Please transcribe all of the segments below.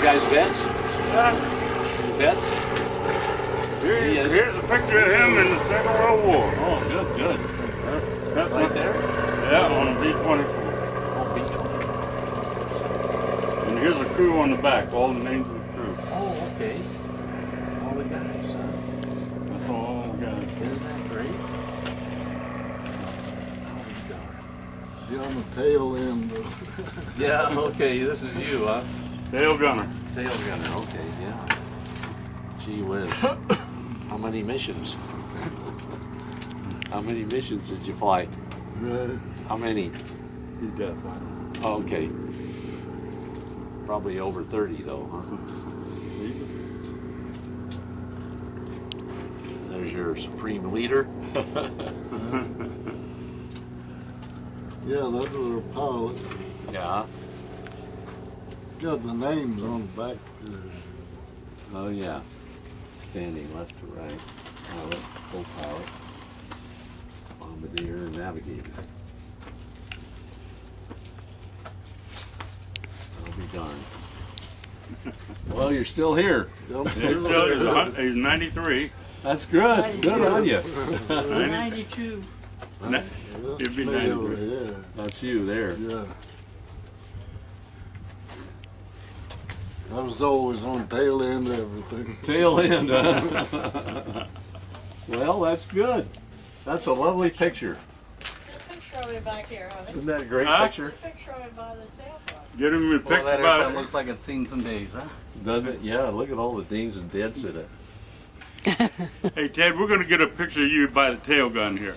guys vets? Vets? Here's a picture of him in the Second World War. Oh, good, good. That's Right there? Yeah, on a B-24. Oh, B-24. And here's a crew on the back, all the names of the crew. Oh, okay. All the guys, huh? That's all the guys. Isn't that great? See on the tail end. Yeah, okay, this is you, huh? Tailgunner. Tailgunner, okay, yeah. Gee whiz. How many missions? How many missions did you fly? Right. How many? He's got five. Oh, okay. Probably over 30 though, huh? There's your supreme leader. Yeah, those are pilots. Yeah. Got the names on the back. Oh yeah. Standing left to right. Pilot, co-pilot, bombardier, and navigator. I'll be darned. Well, you're still here. I'm still He's 93. That's good. Good on you. 92. He'd be me 93. over here. That's you there. Yeah. I was always on tail end of everything. Tail end, huh? Well, that's good. That's a lovely picture. Get a picture of me back here, honey. Isn't that a great Huh? picture? Picture of me by the tailpipe. Get him a Well, picture that about airplane looks like it's seen some days, huh? Doesn't it? Yeah, look at all the dings and dents in it. Hey, Ted, we're going to get a picture of you by the tail gun here.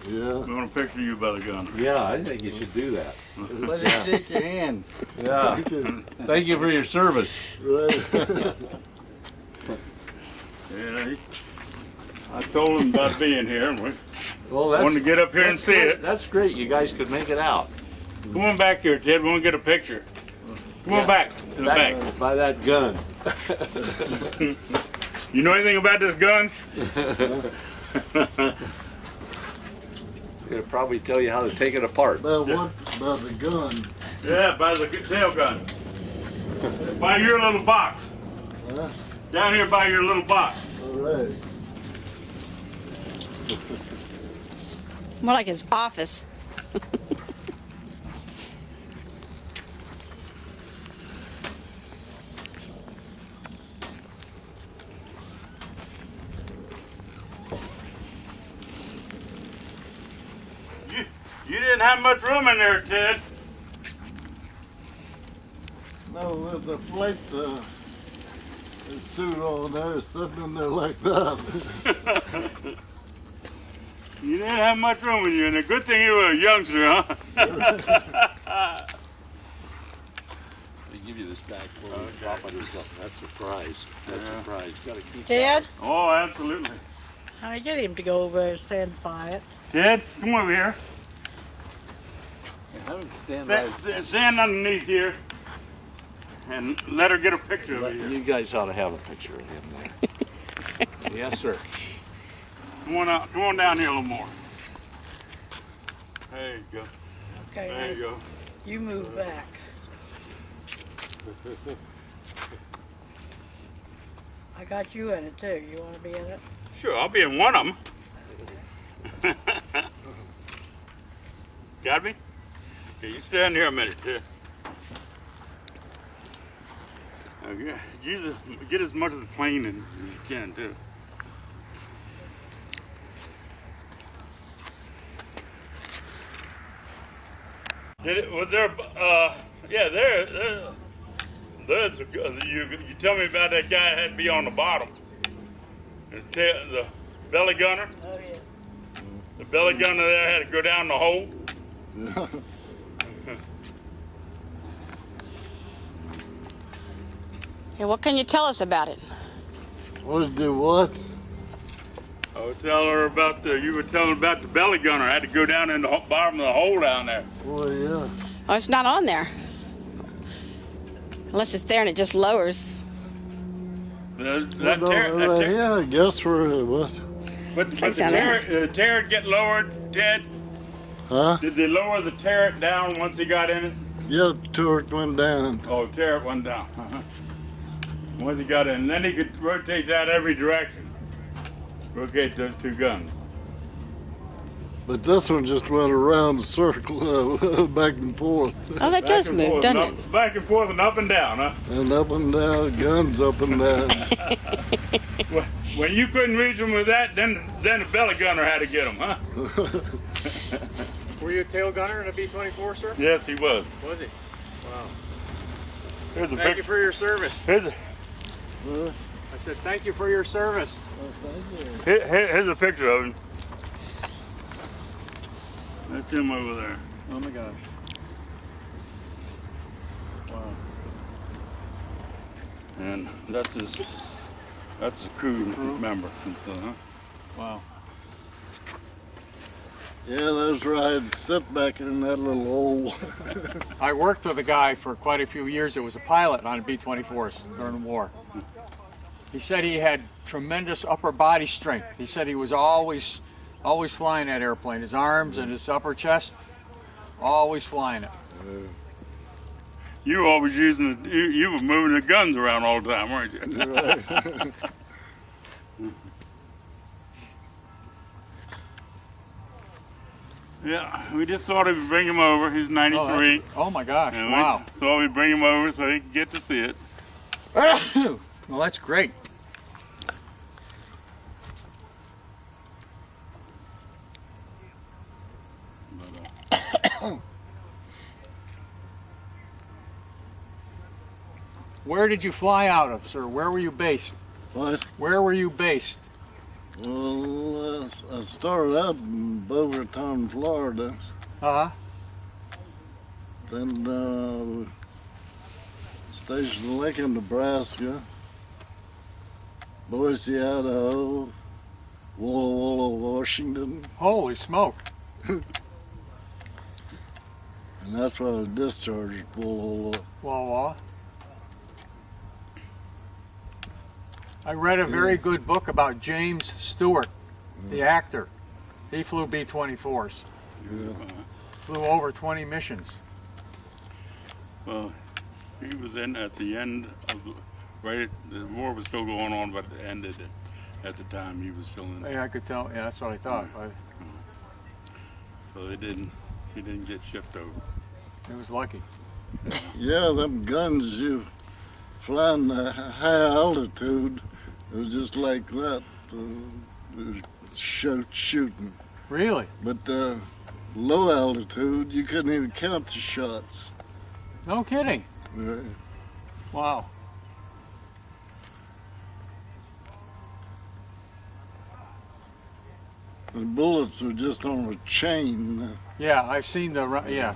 Yeah. We want a picture of you by the gun. Yeah, I think you should do that. Let it shake your hand. Yeah. Thank you for your service. Right. Yeah, I told him about being here, and we Well, wanted to get up here and that's see great. it. That's great. You guys could make it out. Come on back here, Ted. We want to get a picture. Come on back to the back. By that gun. You know anything about this gun? It'll probably tell you how to take it apart. About what? About the gun. Yeah, by the tail gun. By your little box. Huh? Down here by your little box. All right. More like his office. You didn't have much room in there, Ted. No, with the flight suit on there, sitting in there like that. You didn't have much room in you, and a good thing you were a youngster, huh? They give you this back for drop it or something. That's a prize. That's a prize. You gotta keep Ted, Oh, absolutely. I get him to go over there and stand by it. Ted, come over here. that. Have him stand by. Stand underneath here and let her get a picture of you. You guys ought to have a picture of him there. Yes, sir. Come on out. Come on down here a little more. There you go. Okay, There you go. you move back. I got you in it too. You want to be in it? Sure, I'll be in one of them. Got me? Okay, you stand here a minute, Ted. Okay, get as much of the plane as you can, too. Was there, yeah, there's you tell me about that guy that had to be on the bottom. The belly gunner. Oh yeah. The belly gunner there had to go down the hole. hey, what can you tell us about it? What to do what? I was telling her about you were telling about the belly gunner had to go down in the bottom of the hole down there. Well, yeah. Oh, it's not on there. Unless it's there and it just lowers. That Well, tear, no, yeah, I guess where it was. but Check the down there. turret get lowered, Ted? Huh? Did they lower the turret down once he got in it? Yeah, the turret went down. Oh, the turret went down. Once he got in, and then he could rotate that every direction. Rotate those two guns. But this one just went around the circle, back and forth. Oh, that does move, doesn't it? Back and forth and up and down, huh? And up and down, guns up and down. When you couldn't reach them with that, then the belly gunner had to get them, huh? Were you a Tailgunner in a B-24, sir? Yes, he was. Was he? Wow. Here's a Thank you picture. for your service. Here's a, I said, thank you for your service. here's a picture of him. That's him over there. Oh my gosh. Wow. And that's a crew member. And so, huh? Wow. Yeah, those rides sit back in that little hole. I worked with a guy for quite a few years that was a pilot on B-24s during the war. He said he had tremendous upper body strength. He said he was always flying that airplane. His arms and his upper chest, always flying it. You were always using you were moving the guns around all the time, weren't you? Right. Yeah, we just thought we'd bring him over. He's 93. Oh my gosh, And wow. we thought we'd bring him over so he could get to see it. Well, that's great. Where did you fly out of, sir? Where were you based? What? Where were you based? Well, I started out in Boca Raton, Florida. Uh-huh. Then stationed in Lincoln, Nebraska, Boise, Idaho, Walla Walla, Washington, Holy smoke. and that's why I was discharged at Walla Walla. Well, I read a very good book about James Stewart, the actor. He flew B-24s. Yeah. Flew over 20 missions. Well, he was in at the end of the war was still going on, but it ended at the time he was still in. Yeah, I could tell. Yeah, that's what I thought. So he didn't get shipped over. He was lucky. Yeah, them guns you flying at high altitude, it was just like that, shooting. Really? But low altitude, you couldn't even count the shots. No kidding. Right. Wow. The bullets were just on a chain. Yeah, I've seen the. Yeah.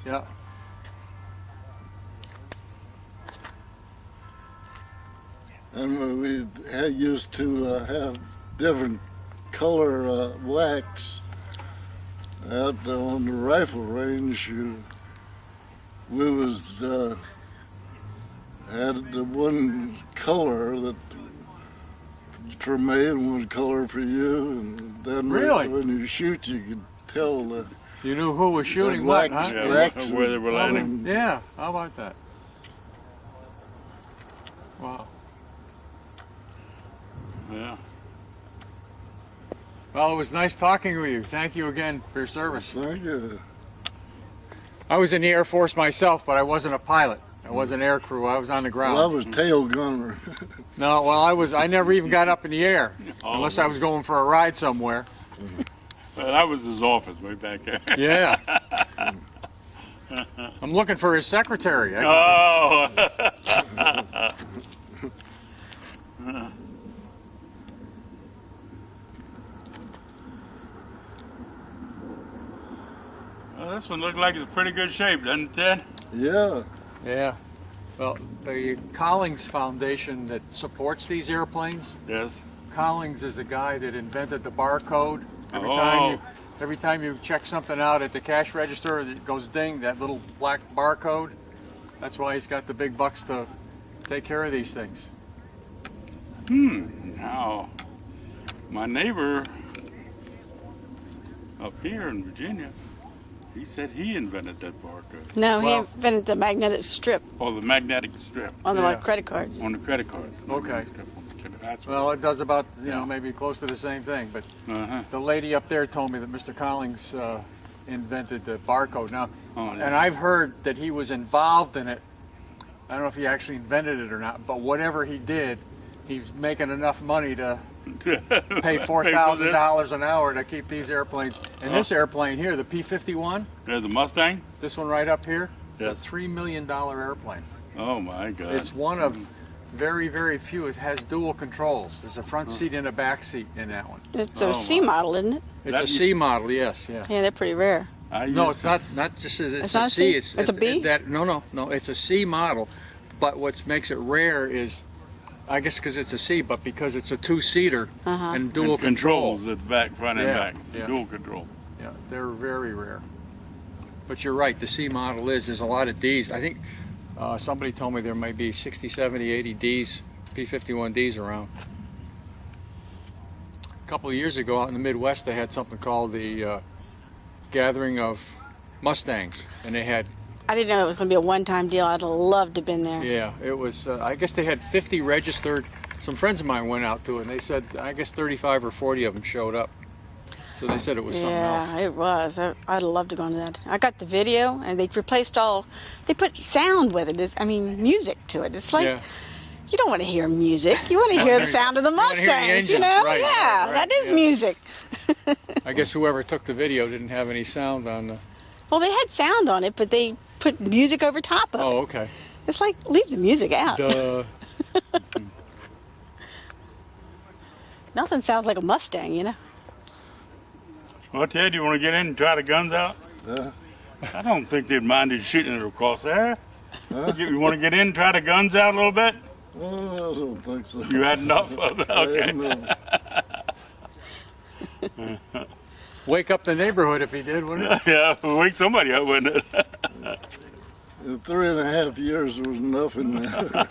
Yeah. And we had used to have different color wax out on the rifle range. We was had the one color that for me and one color for you, and then Really? when you shoot, you could tell the You knew who was shooting what, wax, huh? Yeah, wax where they were landing. Yeah. How about that? Wow. Yeah. Well, it was nice talking with you. Thank you again for your service. Thank you. I was in the Air Force myself, but I wasn't a pilot. I wasn't air crew. I was on the ground. Well, I was Tailgunner. No, well, I never even got up in the air unless I was going for a ride somewhere. Well, that was his office way back there. Yeah. I'm looking for his secretary. Oh. Well, this one looked like it's in pretty good shape, doesn't it, Ted? Yeah. Yeah. Well, the Collings Foundation that supports these airplanes, Yes. Collings is the guy that invented the barcode. Oh. Every time you check something out at the cash register, it goes ding, that little black barcode. That's why he's got the big bucks to take care of these things. Now, my neighbor up here in Virginia, He said he invented that barcode. No, he Well- invented the magnetic strip Oh, the magnetic strip on the Yeah. credit cards. on the credit cards. Okay. That's Well, it does about, Yeah. maybe close to the same thing. But uh-huh. the lady up there told me that Mr. Collings invented the barcode. Now, Oh, yeah. and I've heard that he was involved in it. I don't know if he actually invented it or not, but whatever he did, he's making enough money to pay $4,000 an hour to keep these airplanes. And this airplane here, the P-51, There's the Mustang? this one right up here, Yes. it's a $3 million airplane. Oh, my God. It's one of very, very few. It has dual controls. There's a front seat and a back seat in that one. It's Oh, a C my. model, isn't it? It's That a C model, yes, yeah. Yeah, they're pretty rare. No, it's not just it's not a a C. C? It's a B? No, it's a C model. But what makes it rare is, I guess, because it's a C, but because it's a two-seater and dual And control. controls at back, front, Yeah, and back. yeah. Dual control. Yeah, they're very rare. But you're right. The C model there's a lot of Ds. I think somebody told me there might be 60, 70, 80 Ds, P-51Ds around. A couple of years ago out in the Midwest, they had something called the Gathering of Mustangs, and they had, I didn't know it was going to be a one-time deal. I'd have loved to have been there. yeah, it was, I guess they had 50 registered. Some friends of mine went out to it, and they said, I guess 35 or 40 of them showed up. So they said it was something else. Yeah, it was. I'd love to go into that. I got the video, and they replaced they put sound with it. Music to it. It's like, Yeah. you don't want to hear music. You want to hear the sound of the wanna hear the Mustangs, you engines, know? right, Yeah, right, that is yeah. music. I guess whoever took the video didn't have any sound on the... Well, they had sound on it, but they put music over top of it. Oh, okay. It's like, leave the music out. Duh. Nothing sounds like a Mustang, you know? Well, Ted, you want to get in and try the guns out? Yeah. I don't think they'd mind you shooting it across there. Huh? You want to get in and try the guns out a little bit? Oh, I don't think so. You had enough of it? Okay. No. Wake up the neighborhood if he did, wouldn't it? Yeah, wake somebody up, wouldn't it? 3.5 years was enough in there.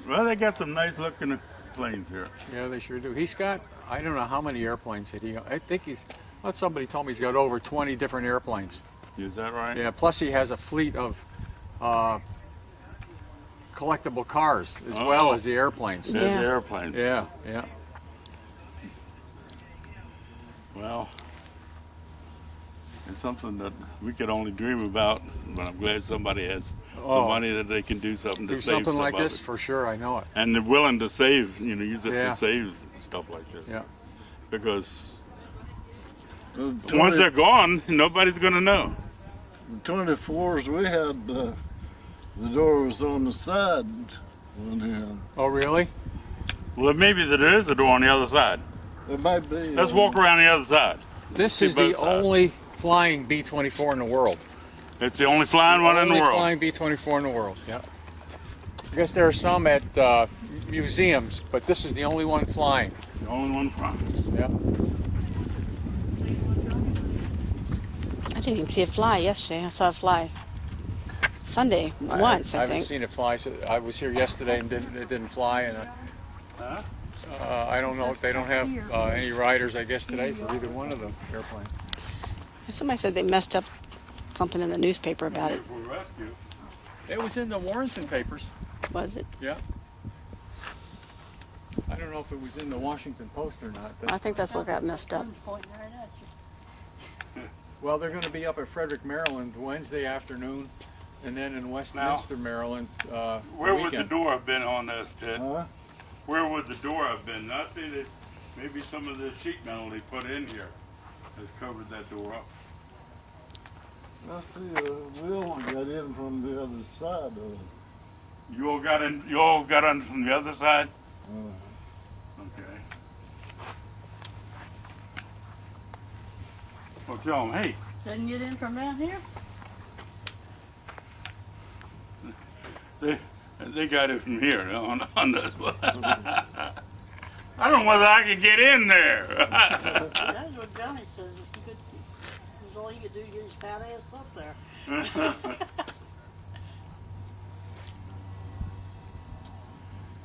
Well, they got some nice looking planes here. Yeah, they sure do. He's got, I don't know how many airplanes that I think somebody told me he's got over 20 different airplanes. Is that right? Yeah, plus he has a fleet of collectible cars as well as the airplanes. There's Yeah. the airplanes. Yeah, yeah. Well, it's something that we could only dream about, but I'm glad somebody has the money that they can do something to Do save something some like of this it. for sure, I know it. And they're willing to save, use it Yeah. to save stuff like this. Yeah. Because The once they're gone, nobody's going to know. 24s we had, the door was on the side on him. Oh, really? Well, maybe there is a door on the other side. It might be. Let's walk around the other side. This See is the both sides. only flying B-24 in the world. It's the only flying one in the Only world. flying B-24 in the world, yeah. I guess there are some at museums, but this is the only one flying. The only one flying. Yeah. I didn't even see it fly yesterday. I saw it fly Sunday once, I I haven't think. seen it fly. So I was here yesterday and it didn't fly, and I don't know if they don't have any riders, I guess, today for either one of the airplanes. Somebody said they messed up something in the newspaper about it. For rescue. It was in the Warrington papers. Was it? Yeah. I don't know if it was in the Washington Post or not. I think that's what got messed up. Well, they're going to be up at Frederick, Maryland Wednesday afternoon, and then in Westminster, Maryland Where would the weekend. door have been on this, Ted? Huh? Where would the door have been? I see that maybe some of the sheet metal they put in here has covered that door up. I see Will got in from the other side of it. You all got in. You all got on from the other side. Okay. Well, tell them, hey, Didn't get in from down here? they got it from here on the. I don't know whether I can get in there. That's what Johnny says. If you could, all you could do is get his fat ass up there.